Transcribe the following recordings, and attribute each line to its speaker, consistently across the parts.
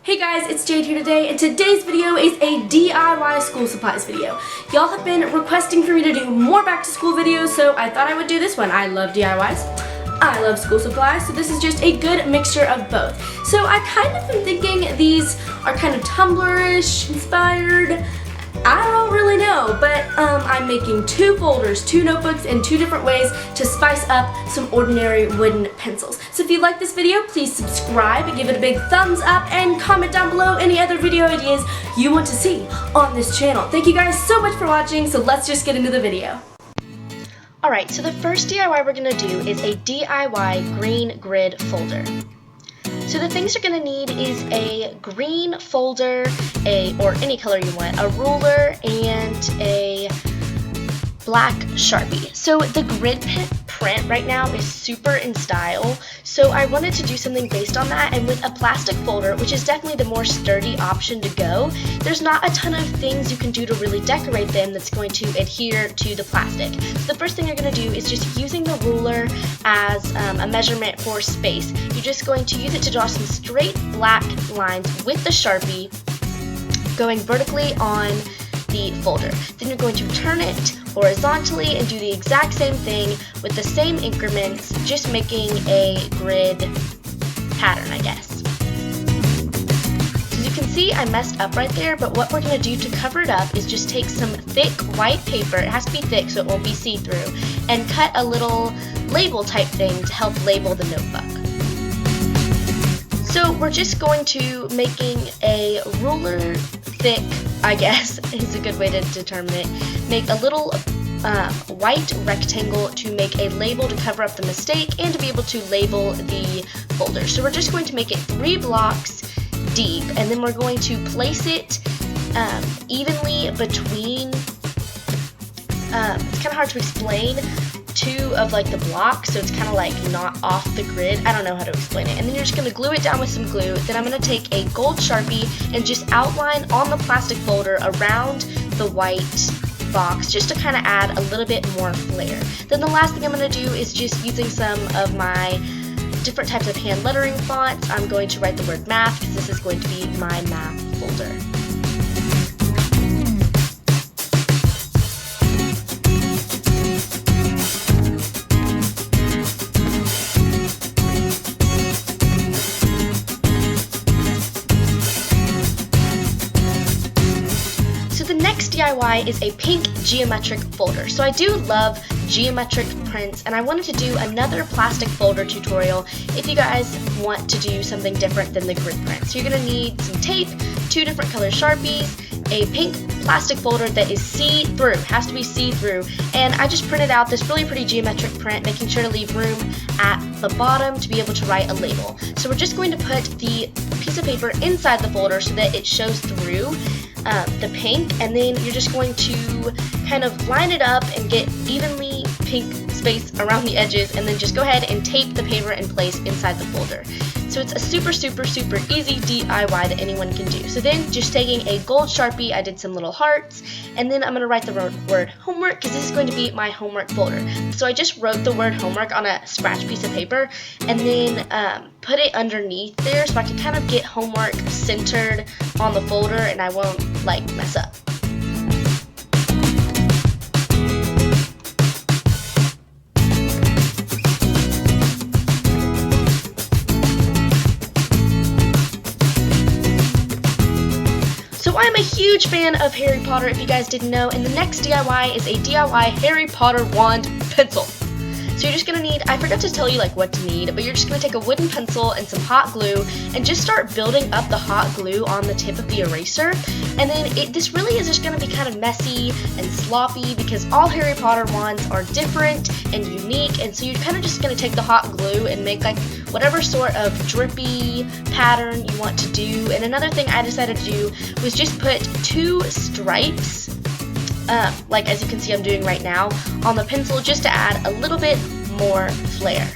Speaker 1: Hey guys, it's Jade here today, and today's video is a DIY school supplies video. Y'all have been requesting for me to do more back to school videos, so I thought I would do this one. I love DIYs. I love school supplies, so this is just a good mixture of both. So I kind of am thinking these are kind of Tumblr-ish inspired. I don't really know, but I'm making two folders, two notebooks in two different ways to spice up some ordinary wooden pencils. So if you like this video, please subscribe, give it a big thumbs up, and comment down below any other video ideas you want to see on this channel. Thank you guys so much for watching, so let's just get into the video. Alright, so the first DIY we're going to do is a DIY green grid folder. So the things you're going to need is a green folder, or any color you want, a ruler, and a black Sharpie. So the grid print right now is super in style, so I wanted to do something based on that, and with a plastic folder, which is definitely the more sturdy option to go, there's not a ton of things you can do to really decorate them that's going to adhere to the plastic. So the first thing you're going to do is just using the ruler as a measurement for space. You're just going to use it to draw some straight black lines with the Sharpie going vertically on the folder. Then you're going to turn it horizontally and do the exact same thing with the same increments, just making a grid pattern, I guess. As you can see, I messed up right there, but what we're going to do to cover it up is just take some thick white paper, it has to be thick so it won't be see-through, and cut a little label type thing to help label the notebook. So we're just going to making a ruler thick, I guess is a good way to determine it, make a little white rectangle to make a label to cover up the mistake and to be able to label the folder. So we're just going to make it 3 blocks deep, and then we're going to place it evenly between, it's kind of hard to explain, two of like the blocks, so it's kind of like not off the grid. I don't know how to explain it. And then you're just going to glue it down with some glue. Then I'm going to take a gold Sharpie and just outline on the plastic folder around the white box, just to kind of add a little bit more flair. Then the last thing I'm going to do is just using some of my different types of hand lettering fonts. I'm going to write the word math because this is going to be my math folder. The next DIY is a pink geometric folder. So I do love geometric prints, and I wanted to do another plastic folder tutorial if you guys want to do something different than the grid print. So you're going to need some tape, 2 different color Sharpies, a pink plastic folder that is see-through, has to be see-through, and I just printed out this really pretty geometric print, making sure to leave room at the bottom to be able to write a label. So we're just going to put the piece of paper inside the folder so that it shows through the pink, and then you're just going to kind of line it up and get evenly pink space around the edges, and then just go ahead and tape the paper in place inside the folder. So it's a super easy DIY that anyone can do. So then just taking a gold Sharpie, I did some little hearts, and then I'm going to write the word homework because this is going to be my homework folder. So I just wrote the word homework on a scratch piece of paper and then put it underneath there so I can kind of get homework centered on the folder and I won't like mess up. So I'm a huge fan of Harry Potter, if you guys didn't know, and the next DIY is a DIY Harry Potter wand pencil. So you're just going to need, I forgot to tell you like what to need, but you're just going to take a wooden pencil and some hot glue and just start building up the hot glue on the tip of the eraser. And then this really is just going to be kind of messy and sloppy because all Harry Potter wands are different and unique, and so you're kind of just going to take the hot glue and make like whatever sort of drippy pattern you want to do. And another thing I decided to do was just put 2 stripes, like as you can see I'm doing right now, on the pencil just to add a little bit more flair.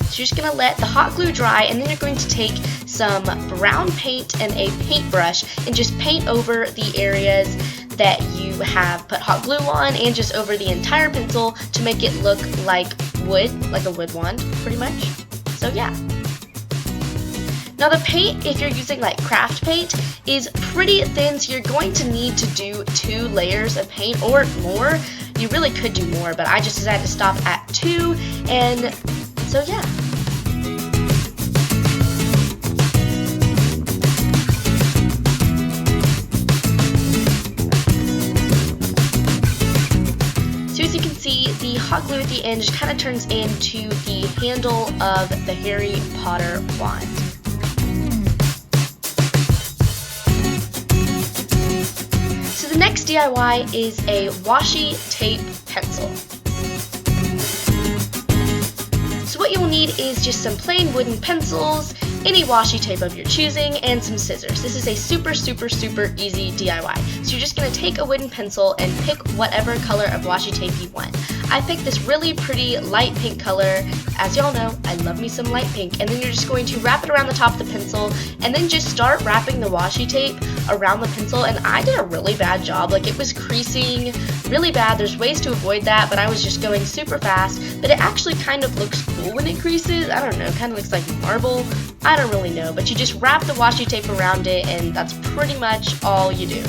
Speaker 1: So you're just going to let the hot glue dry, and then you're going to take some brown paint and a paintbrush and just paint over the areas that you have put hot glue on and just over the entire pencil to make it look like wood, like a wood wand pretty much. So yeah. Now the paint, if you're using like craft paint, is pretty thin, so you're going to need to do 2 layers of paint or more. You really could do more, but I just decided to stop at 2, and so yeah. So as you can see, the hot glue at the end just kind of turns into the handle of the Harry Potter wand. So the next DIY is a washi tape pencil. So what you will need is just some plain wooden pencils, any washi tape of your choosing, and some scissors. This is a super easy DIY. So you're just going to take a wooden pencil and pick whatever color of washi tape you want. I picked this really pretty light pink color. As y'all know, I love me some light pink. And then you're just going to wrap it around the top of the pencil and then just start wrapping the washi tape around the pencil. And I did a really bad job. Like, it was creasing really bad. There's ways to avoid that, but I was just going super fast. But it actually kind of looks cool when it creases. I don't know, kind of looks like marble. I don't really know, but you just wrap the washi tape around it, and that's pretty much all you do.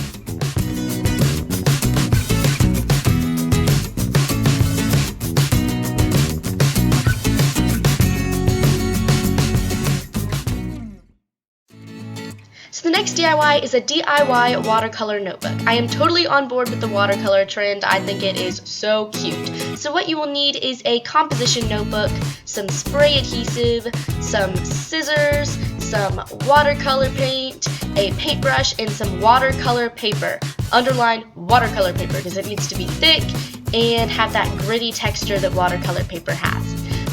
Speaker 1: So the next DIY is a DIY watercolor notebook. I am totally on board with the watercolor trend. I think it is so cute. So what you will need is a composition notebook, some spray adhesive, some scissors, some watercolor paint, a paintbrush, and some watercolor paper. Underline watercolor paper because it needs to be thick and have that gritty texture that watercolor paper has.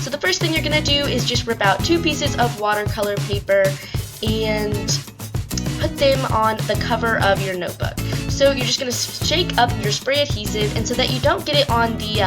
Speaker 1: So the first thing you're going to do is just rip out 2 pieces of watercolor paper and put them on the cover of your notebook. So you're just going to shake up your spray adhesive, and so that you don't get it on the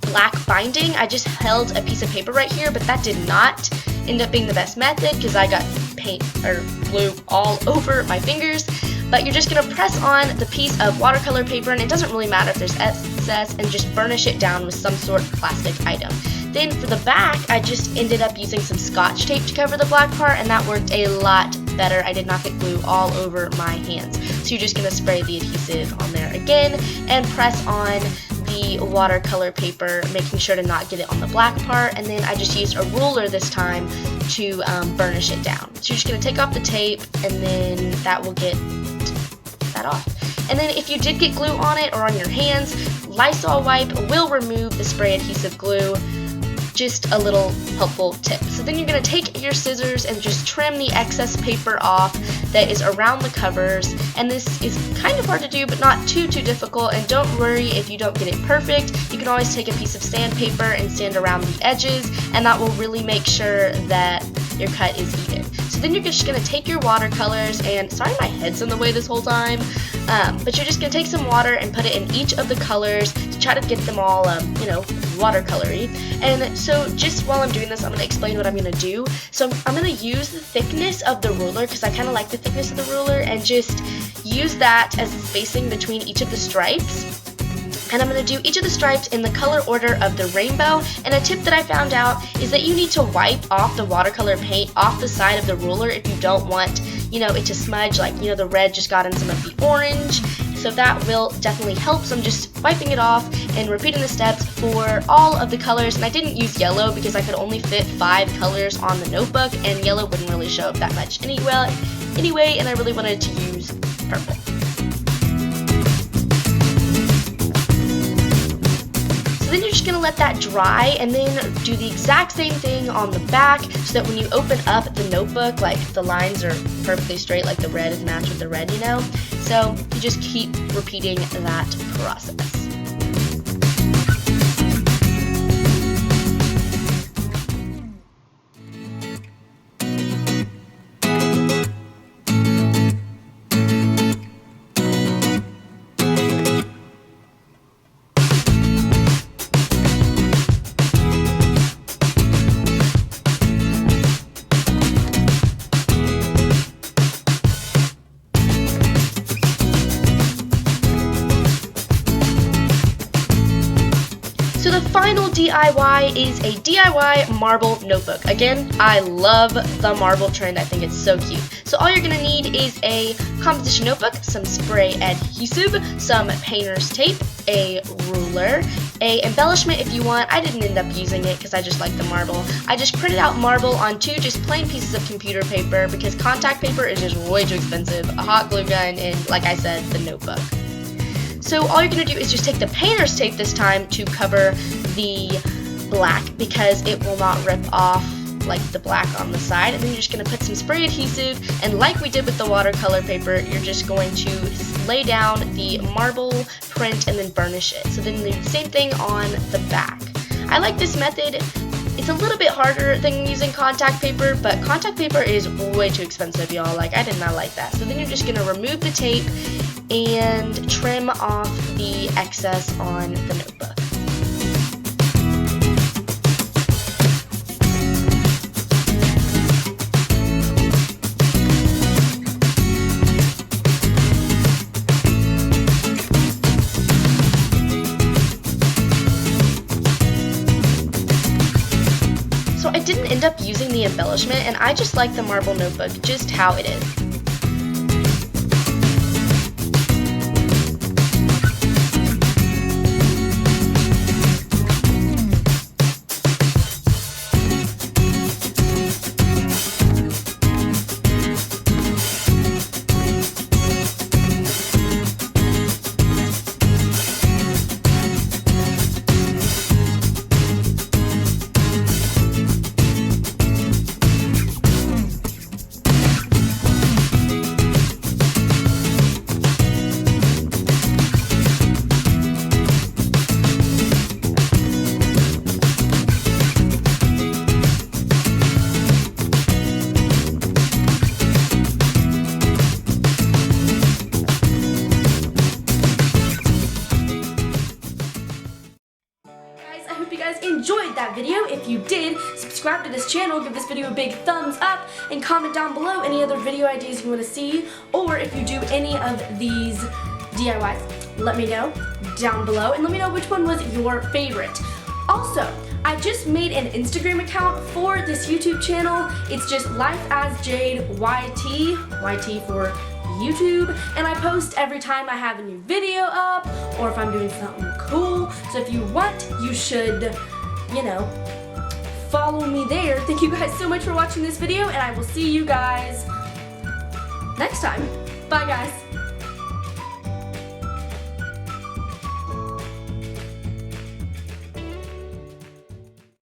Speaker 1: black binding, I just held a piece of paper right here, but that did not end up being the best method because I got paint or glue all over my fingers. But you're just going to press on the piece of watercolor paper, and it doesn't really matter if there's excess, and just burnish it down with some sort of plastic item. Then for the back, I just ended up using some Scotch tape to cover the black part, and that worked a lot better. I did not get glue all over my hands. So you're just going to spray the adhesive on there again and press on the watercolor paper, making sure to not get it on the black part. And then I just used a ruler this time to burnish it down. So you're just going to take off the tape, and then that will get that off. And then if you did get glue on it or on your hands, Lysol wipe will remove the spray adhesive glue. Just a little helpful tip. So then you're going to take your scissors and just trim the excess paper off that is around the covers. And this is kind of hard to do, but not too difficult. And don't worry if you don't get it perfect. You can always take a piece of sandpaper and sand around the edges, and that will really make sure that your cut is even. So then you're just going to take your watercolors, and sorry my head's in the way this whole time, but you're just going to take some water and put it in each of the colors to try to get them all, watercolory. And so just while I'm doing this, I'm going to explain what I'm going to do. So I'm going to use the thickness of the ruler, because I kind of like the thickness of the ruler, and just use that as the spacing between each of the stripes. And I'm going to do each of the stripes in the color order of the rainbow. And a tip that I found out is that you need to wipe off the watercolor paint off the side of the ruler if you don't want, it to smudge, like, the red just got in some of the orange. So that will definitely help. So I'm just wiping it off and repeating the steps for all of the colors. And I didn't use yellow because I could only fit 5 colors on the notebook, and yellow wouldn't really show up that much anyway, and I really wanted to use purple. So then you're just going to let that dry, and then do the exact same thing on the back, so that when you open up the notebook, like, the lines are perfectly straight, like the red is matched with the red, So you just keep repeating that process. final DIY is a DIY marble notebook. Again, I love the marble trend. I think it's so cute. So all you're gonna need is a composition notebook, some spray adhesive, some painter's tape, a ruler, a embellishment if you want. I didn't end up using it because I just like the marble. I just printed out marble on 2 just plain pieces of computer paper because contact paper is just way too expensive, a hot glue gun, and like I said, the notebook. So all you're going to do is just take the painter's tape this time to cover the black because it will not rip off like the black on the side, and then you're just going to put some spray adhesive, and like we did with the watercolor paper, you're just going to lay down the marble print and then burnish it. So then do the same thing on the back. I like this method. It's a little bit harder than using contact paper, but contact paper is way too expensive, y'all. Like, I did not like that. So then you're just going to remove the tape and trim off the excess on the notebook. So I didn't end up using the embellishment, and I just like the marble notebook just how it is.
Speaker 2: Hope you guys enjoyed that video. If you did, subscribe to this channel, give this video a big thumbs up, and comment down below any other video ideas you want to see, or if you do any of these DIYs, let me know down below, and let me know which one was your favorite. Also, I just made an Instagram account for this YouTube channel. It's just Life as Jade YT, YT for YouTube, and I post every time I have a new video up or if I'm doing something cool. So if you want, you should, you know, follow me there. Thank you guys so much for watching this video, and I will see you guys next time. Bye guys.